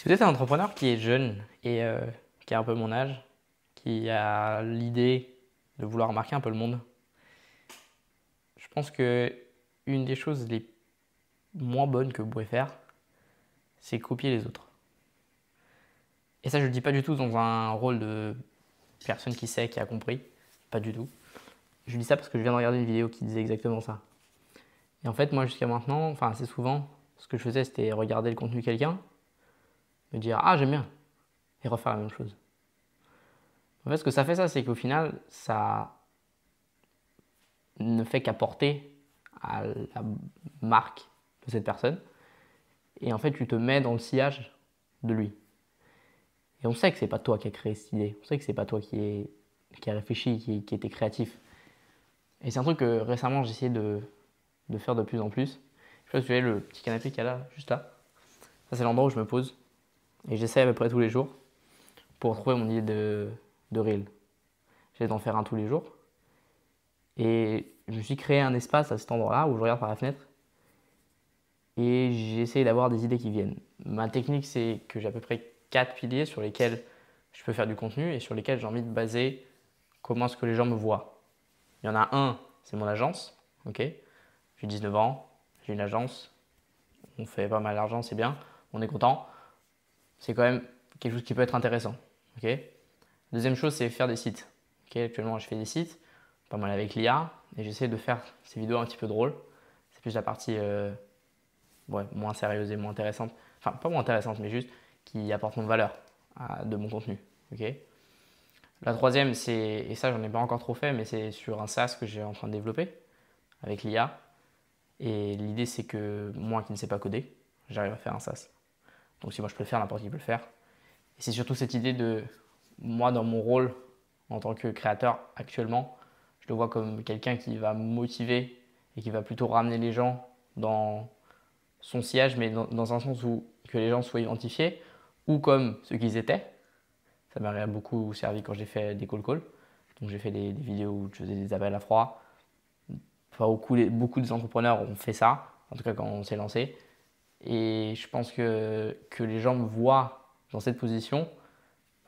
Si vous êtes un entrepreneur qui est jeune et qui a un peu mon âge, qui a l'idée de vouloir marquer un peu le monde, je pense que une des choses les moins bonnes que vous pouvez faire, c'est copier les autres. Et ça, je ne le dis pas du tout dans un rôle de personne qui sait, qui a compris. Pas du tout. Je dis ça parce que je viens de regarder une vidéo qui disait exactement ça. Et en fait, moi, jusqu'à maintenant, enfin assez souvent, ce que je faisais, c'était regarder le contenu de quelqu'un, me dire «Ah, j'aime bien» et refaire la même chose. En fait, ce que ça fait, ça, c'est qu'au final, ça ne fait qu'apporter à la marque de cette personne. Et en fait, tu te mets dans le sillage de lui. Et on sait que c'est pas toi qui as créé cette idée. On sait que c'est pas toi qui a réfléchi, qui était créatif. Et c'est un truc que récemment j'ai essayé de faire de plus en plus. Je sais pas si vous voyez le petit canapé qu'il y a là, juste là. Ça, c'est l'endroit où je me pose. Et j'essaie à peu près tous les jours pour trouver mon idée de reel. J'essaie d'en faire un tous les jours. Et je me suis créé un espace à cet endroit-là où je regarde par la fenêtre et j'essaie d'avoir des idées qui viennent. Ma technique, c'est que j'ai à peu près 4 piliers sur lesquels je peux faire du contenu et sur lesquels j'ai envie de baser comment est-ce que les gens me voient. Il y en a un, c'est mon agence. Ok, j'ai 19 ans, j'ai une agence, on fait pas mal d'argent, c'est bien, on est content. C'est quand même quelque chose qui peut être intéressant. Ok. Deuxième chose, c'est faire des sites. Ok, actuellement, je fais des sites, pas mal avec l'IA, et j'essaie de faire ces vidéos un petit peu drôles. C'est plus la partie moins sérieuse et moins intéressante. Enfin, pas moins intéressante, mais juste qui apporte mon valeur de mon contenu. Okay. La troisième, c'est, et ça j'en ai pas encore trop fait, mais c'est sur un SaaS que j'ai en train de développer avec l'IA. Et l'idée, c'est que moi qui ne sais pas coder, j'arrive à faire un SaaS. Donc si moi je peux le faire, n'importe qui peut le faire. Et c'est surtout cette idée de moi dans mon rôle en tant que créateur actuellement, je le vois comme quelqu'un qui va motiver et qui va plutôt ramener les gens dans son sillage, mais dans un sens où que les gens soient identifiés ou comme ceux qu'ils étaient. Ça m'a beaucoup servi quand j'ai fait des call calls. Donc j'ai fait des vidéos où je faisais des appels à froid. Enfin, beaucoup des entrepreneurs ont fait ça, en tout cas quand on s'est lancé. Et je pense que les gens me voient dans cette position,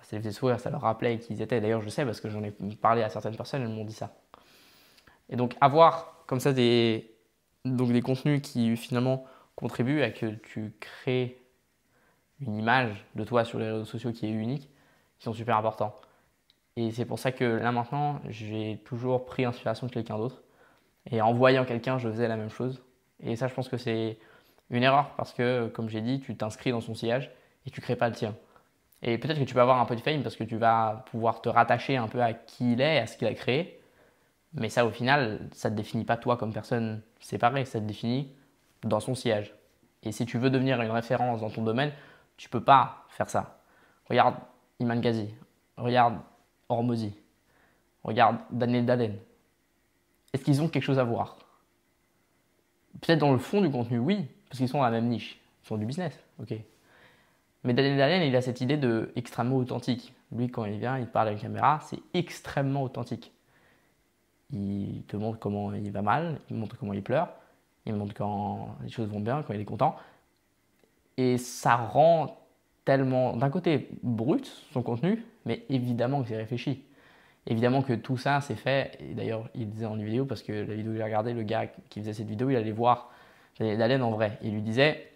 ça les faisait sourire, ça leur rappelait qui ils étaient. D'ailleurs, je sais parce que j'en ai parlé à certaines personnes, elles m'ont dit ça. Et donc, avoir comme ça des contenus qui finalement contribuent à que tu crées une image de toi sur les réseaux sociaux qui est unique, qui sont super importants. Et c'est pour ça que là maintenant, j'ai toujours pris inspiration de quelqu'un d'autre. Et en voyant quelqu'un, je faisais la même chose. Et ça, je pense que c'est une erreur parce que, comme j'ai dit, tu t'inscris dans son sillage et tu ne crées pas le tien. Et peut-être que tu vas avoir un peu de fame parce que tu vas pouvoir te rattacher un peu à qui il est, à ce qu'il a créé. Mais ça, au final, ça ne te définit pas toi comme personne séparée, ça te définit dans son sillage. Et si tu veux devenir une référence dans ton domaine, tu ne peux pas faire ça. Regarde Iman Ghazi, regarde Hormozy, regarde Daniel Dalen. Est-ce qu'ils ont quelque chose à voir? Peut-être dans le fond du contenu, oui, parce qu'ils sont dans la même niche. Ils font du business, ok. Mais Daniel Dalen, il a cette idée de extrêmement authentique. Lui, quand il vient, il parle à une caméra, c'est extrêmement authentique. Il te montre comment il va mal, il montre comment il pleure, il montre quand les choses vont bien, quand il est content. Et ça rend tellement, d'un côté, brut son contenu, mais évidemment que c'est réfléchi. Évidemment que tout ça, c'est fait. Et d'ailleurs, il disait en vidéo, parce que la vidéo que j'ai regardée, le gars qui faisait cette vidéo, il allait voir Daniel en vrai. Il lui disait,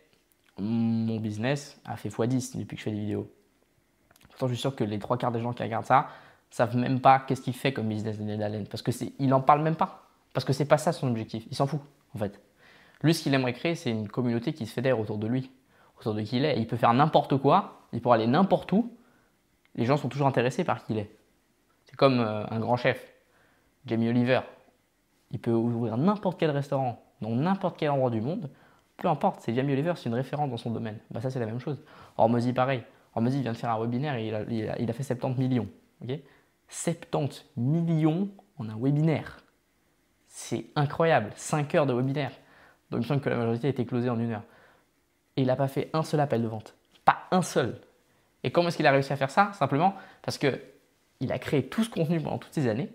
mon business a fait x10 depuis que je fais des vidéos. Pourtant, je suis sûr que les trois quarts des gens qui regardent ça savent même pas qu'est-ce qu'il fait comme business Daniel Allen. Parce qu'il n'en parle même pas. Parce que c'est pas ça son objectif. Il s'en fout, en fait. Lui, ce qu'il aimerait créer, c'est une communauté qui se fédère autour de lui, autour de qui il est. Et il peut faire n'importe quoi, il peut aller n'importe où. Les gens sont toujours intéressés par qui il est. C'est comme un grand chef, Jamie Oliver. Il peut ouvrir n'importe quel restaurant, dans n'importe quel endroit du monde. Peu importe, c'est Jamie Oliver, c'est une référence dans son domaine. Bah ça, c'est la même chose. Hormozy, pareil. Hormozy vient de faire un webinaire et il a fait 70 millions. Okay, 70 millions en un webinaire. C'est incroyable. 5 heures de webinaire. Donc il me semble que la majorité a été closée en 1 heure. Et il n'a pas fait un seul appel de vente. Pas un seul. Et comment est-ce qu'il a réussi à faire ça? Simplement parce qu'il a créé tout ce contenu pendant toutes ces années,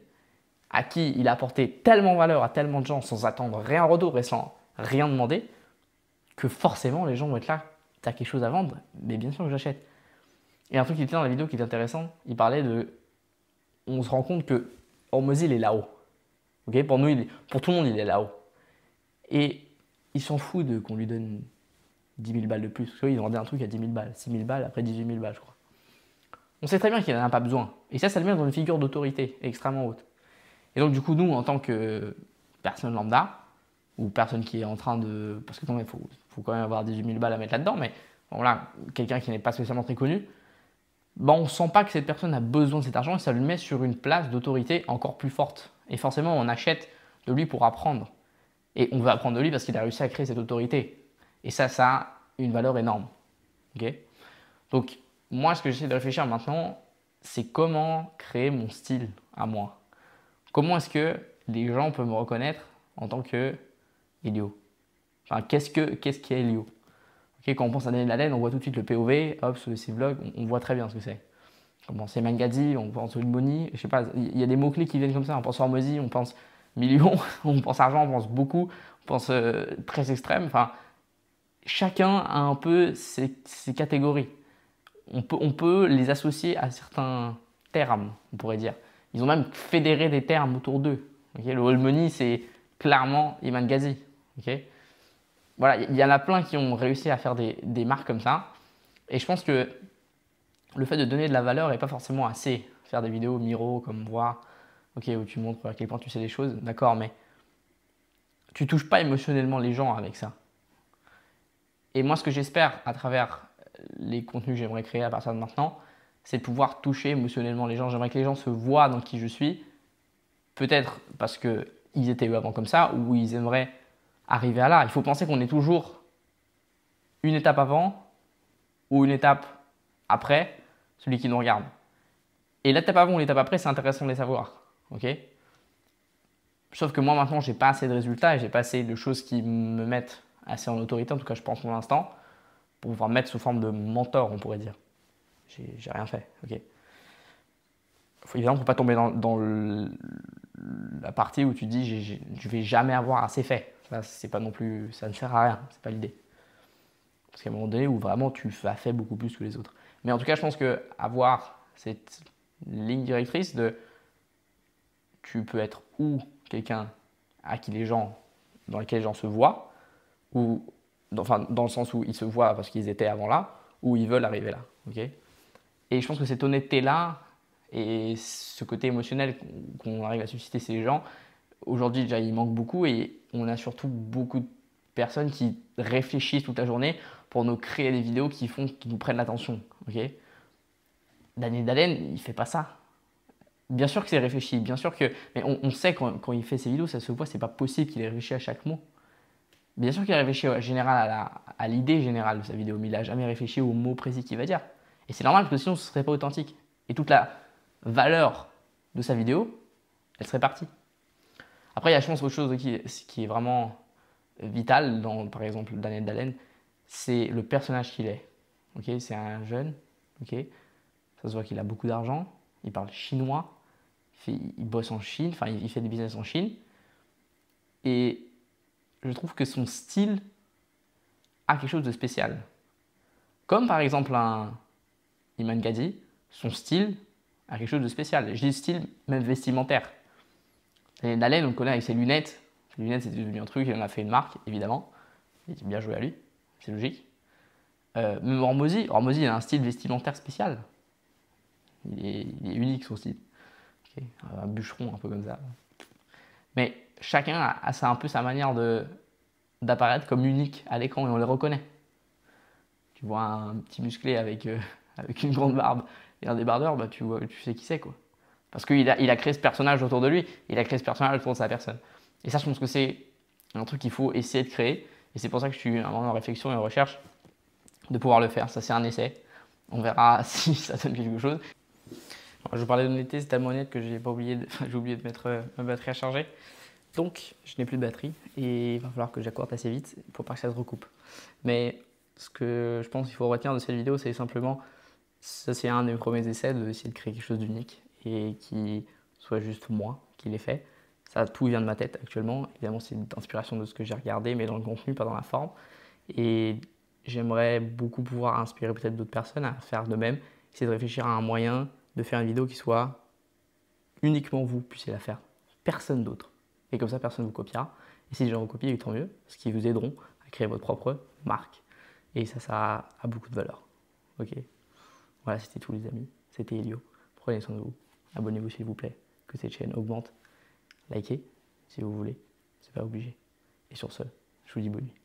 à qui il a apporté tellement de valeur à tellement de gens sans attendre rien en retour et sans rien demander, que forcément les gens vont être là t'as quelque chose à vendre, mais bien sûr que j'achète. Et un truc qui était dans la vidéo qui est intéressant, il parlait de, on se rend compte que Hormozy il est là-haut. Ok, pour nous, pour tout le monde, il est là-haut. Et il s'en fout de qu'on lui donne 10 000 balles de plus. Parce qu'ils ont vendu un truc à 10 000 balles, 6 000 balles, après 18 000 balles, je crois. On sait très bien qu'il n'en a pas besoin. Et ça le met dans une figure d'autorité extrêmement haute. Et donc, du coup, nous, en tant que personne lambda, ou personne qui est en train de. Parce que quand même, faut quand même avoir 18 000 balles à mettre là-dedans, mais bon, voilà, quelqu'un qui n'est pas spécialement très connu, ben, on ne sent pas que cette personne a besoin de cet argent et ça le met sur une place d'autorité encore plus forte. Et forcément, on achète de lui pour apprendre. Et on veut apprendre de lui parce qu'il a réussi à créer cette autorité. Et ça a une valeur énorme. Okay, donc, moi, ce que j'essaie de réfléchir maintenant, c'est comment créer mon style à moi. Comment est-ce que les gens peuvent me reconnaître en tant que Elio? Enfin, qu'est-ce qu'est Elio? Okay, quand on pense à Daniel Laden, on voit tout de suite le POV, hop, sur ses vlogs, on voit très bien ce que c'est. On pense à Mangadi, on pense à Money, je sais pas, il y a des mots-clés qui viennent comme ça. On pense à Hormozy, on pense millions, on pense argent, on pense beaucoup, on pense très extrême. Enfin, chacun a un peu ses catégories. On peut les associer à certains termes, on pourrait dire. Ils ont même fédéré des termes autour d'eux. Okay, le All Money, c'est clairement Iman Ghazi. Okay, voilà, il y en a plein qui ont réussi à faire des marques comme ça. Et je pense que le fait de donner de la valeur n'est pas forcément assez. Faire des vidéos Miro, comme voir, ok, où tu montres à quel point tu sais les choses, d'accord, mais tu touches pas émotionnellement les gens avec ça. Et moi, ce que j'espère à travers les contenus que j'aimerais créer à partir de maintenant, c'est de pouvoir toucher émotionnellement les gens. J'aimerais que les gens se voient dans qui je suis, peut-être parce qu'ils étaient eux avant comme ça, ou ils aimeraient arriver à là. Il faut penser qu'on est toujours une étape avant ou une étape après celui qui nous regarde. Et l'étape avant ou l'étape après, c'est intéressant de les savoir. Okay, sauf que moi maintenant, j'ai pas assez de résultats et j'ai pas assez de choses qui me mettent assez en autorité, en tout cas je pense pour l'instant, pour pouvoir mettre sous forme de mentor, on pourrait dire. J'ai rien fait. Okay, évidemment, il ne faut pas tomber dans la partie où tu dis je vais jamais avoir assez fait. Ça, c'est pas non plus, ça ne sert à rien, c'est pas l'idée. Parce qu'à un moment donné où vraiment tu as fait beaucoup plus que les autres. Mais en tout cas, je pense que avoir cette ligne directrice de tu peux être ou quelqu'un à qui les gens, dans lequel les gens se voient, ou enfin dans le sens où ils se voient parce qu'ils étaient avant là, ou ils veulent arriver là. Okay, et je pense que cette honnêteté-là et ce côté émotionnel qu'on arrive à susciter chez les gens, aujourd'hui déjà il manque beaucoup et on a surtout beaucoup de personnes qui réfléchissent toute la journée pour nous créer des vidéos qui nous prennent l'attention. Okay, Daniel Dalen, il fait pas ça. Bien sûr que c'est réfléchi, bien sûr que. Mais on sait quand il fait ses vidéos, ça se voit, c'est pas possible qu'il ait réfléchi à chaque mot. Bien sûr qu'il a réfléchi à l'idée générale de sa vidéo, mais il n'a jamais réfléchi au mot précis qu'il va dire. Et c'est normal parce que sinon ce serait pas authentique. Et toute la valeur de sa vidéo, elle serait partie. Après, il y a, je pense, autre chose qui est vraiment vital dans, par exemple, Daniel Dalen, c'est le personnage qu'il est. Okay, c'est un jeune, okay, ça se voit qu'il a beaucoup d'argent, il parle chinois, il bosse en Chine, enfin il fait des business en Chine. Et je trouve que son style a quelque chose de spécial. Comme par exemple un Iman Gadi, son style a quelque chose de spécial. Je dis style même vestimentaire. Et Nalen, on le connaît avec ses lunettes. Ses lunettes, c'était devenu un truc, il en a fait une marque, évidemment. Il a bien joué à lui, c'est logique. Même Hormozy, il a un style vestimentaire spécial. Il est unique son style. Okay. Un bûcheron, un peu comme ça. Mais chacun a un peu sa manière d'apparaître comme unique à l'écran et on les reconnaît. Tu vois un petit musclé avec une grande barbe et un débardeur, bah tu sais qui c'est quoi. Parce qu'il a créé ce personnage autour de lui, il a créé ce personnage autour de sa personne. Et ça, je pense que c'est un truc qu'il faut essayer de créer. Et c'est pour ça que je suis un moment en réflexion et en recherche de pouvoir le faire. Ça, c'est un essai. On verra si ça donne quelque chose. Alors, je parlais d'honnêteté, c'est tellement honnête que j'ai oublié de mettre ma batterie à charger. Donc, je n'ai plus de batterie et il va falloir que j'accorde assez vite pour pas que ça se recoupe. Mais ce que je pense qu'il faut retenir de cette vidéo, c'est simplement, ça c'est un de mes premiers essais d'essayer de créer quelque chose d'unique et qui soit juste moi qui l'ai fait. Ça, tout vient de ma tête actuellement. Évidemment, c'est une inspiration de ce que j'ai regardé, mais dans le contenu, pas dans la forme. Et j'aimerais beaucoup pouvoir inspirer peut-être d'autres personnes à faire de même. Essayer de réfléchir à un moyen de faire une vidéo qui soit uniquement vous puissiez la faire, personne d'autre. Et comme ça, personne ne vous copiera. Et si les gens vous copient, tant mieux, parce qu'ils vous aideront à créer votre propre marque. Et ça a beaucoup de valeur. Ok. Voilà, c'était tout les amis. C'était Elio. Prenez soin de vous. Abonnez-vous s'il vous plaît, que cette chaîne augmente. Likez si vous voulez, c'est pas obligé. Et sur ce, je vous dis bonne nuit.